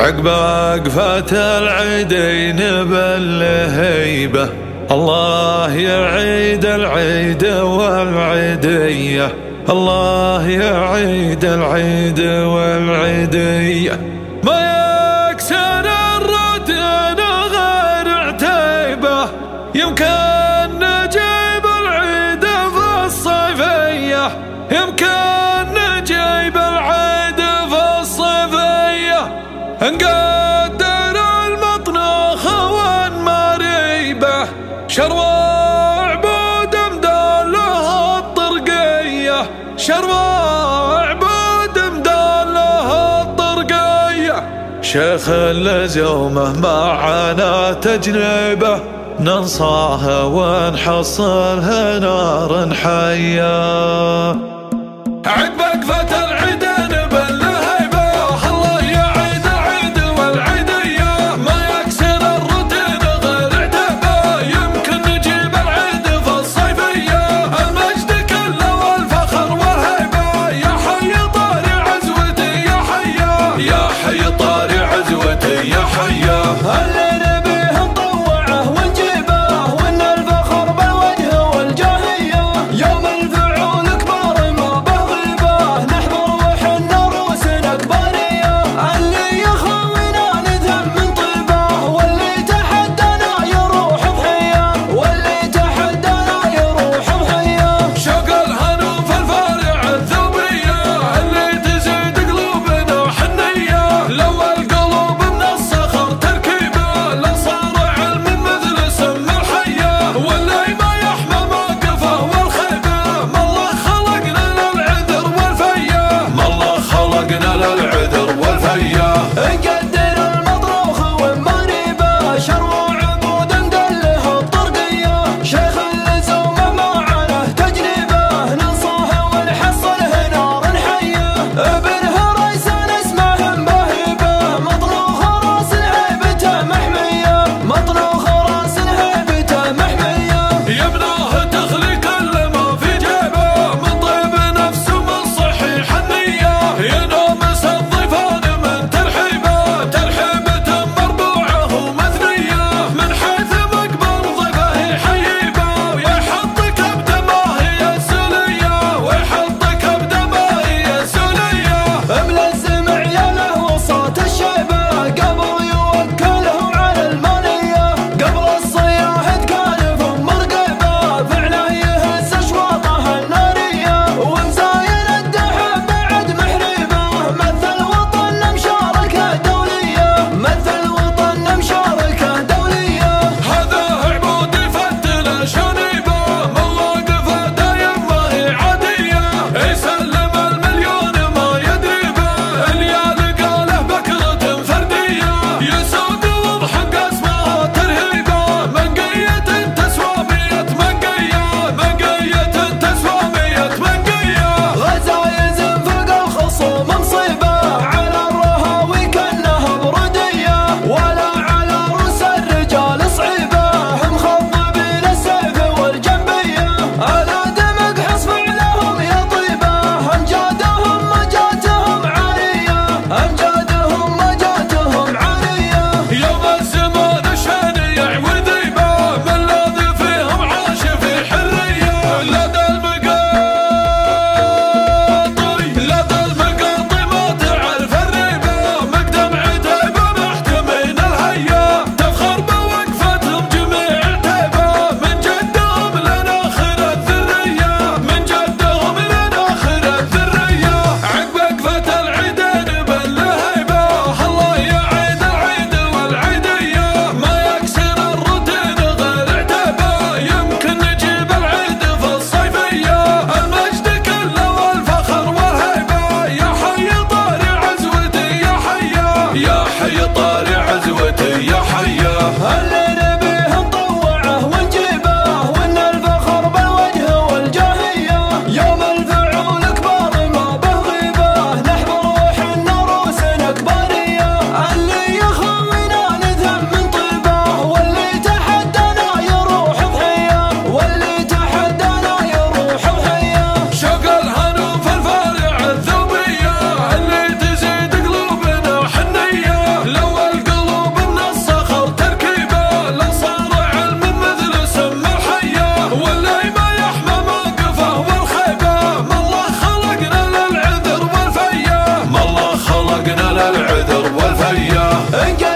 عقب وقفة العيدين بالهيبة، الله يعيد العيد والعيدية، الله يعيد العيد والعيدية. ما يكسر الردن غير عتيبة، يمكن نجيب العيد في الصيفية، يمكن نجيب العيد في الصيفية. نقدر المطنخ والمريبة، شروع بود مداله الطرقية، شروع بود مداله الطرقية. شيخ اللزومه معنا تجنبه، ننصاه ونحصله نار حية. عقب وقفة العيدين بالهيبة، الله يعيد العيد والعيدية. ما يكسر الروتين غير عتيبة، يمكن نجيب العيد في الصيفية. المجد كله والفخر والهيبة، يا حي طاري عزوتي يا حيا، يا حي طاري عزوتي يا حيا. اللي نبيه نطوعه ونجيبه، وان الفخر بالوجه والجاهية. يوم الفعول كبار ما بغيبه، نحضر البدر والفياه.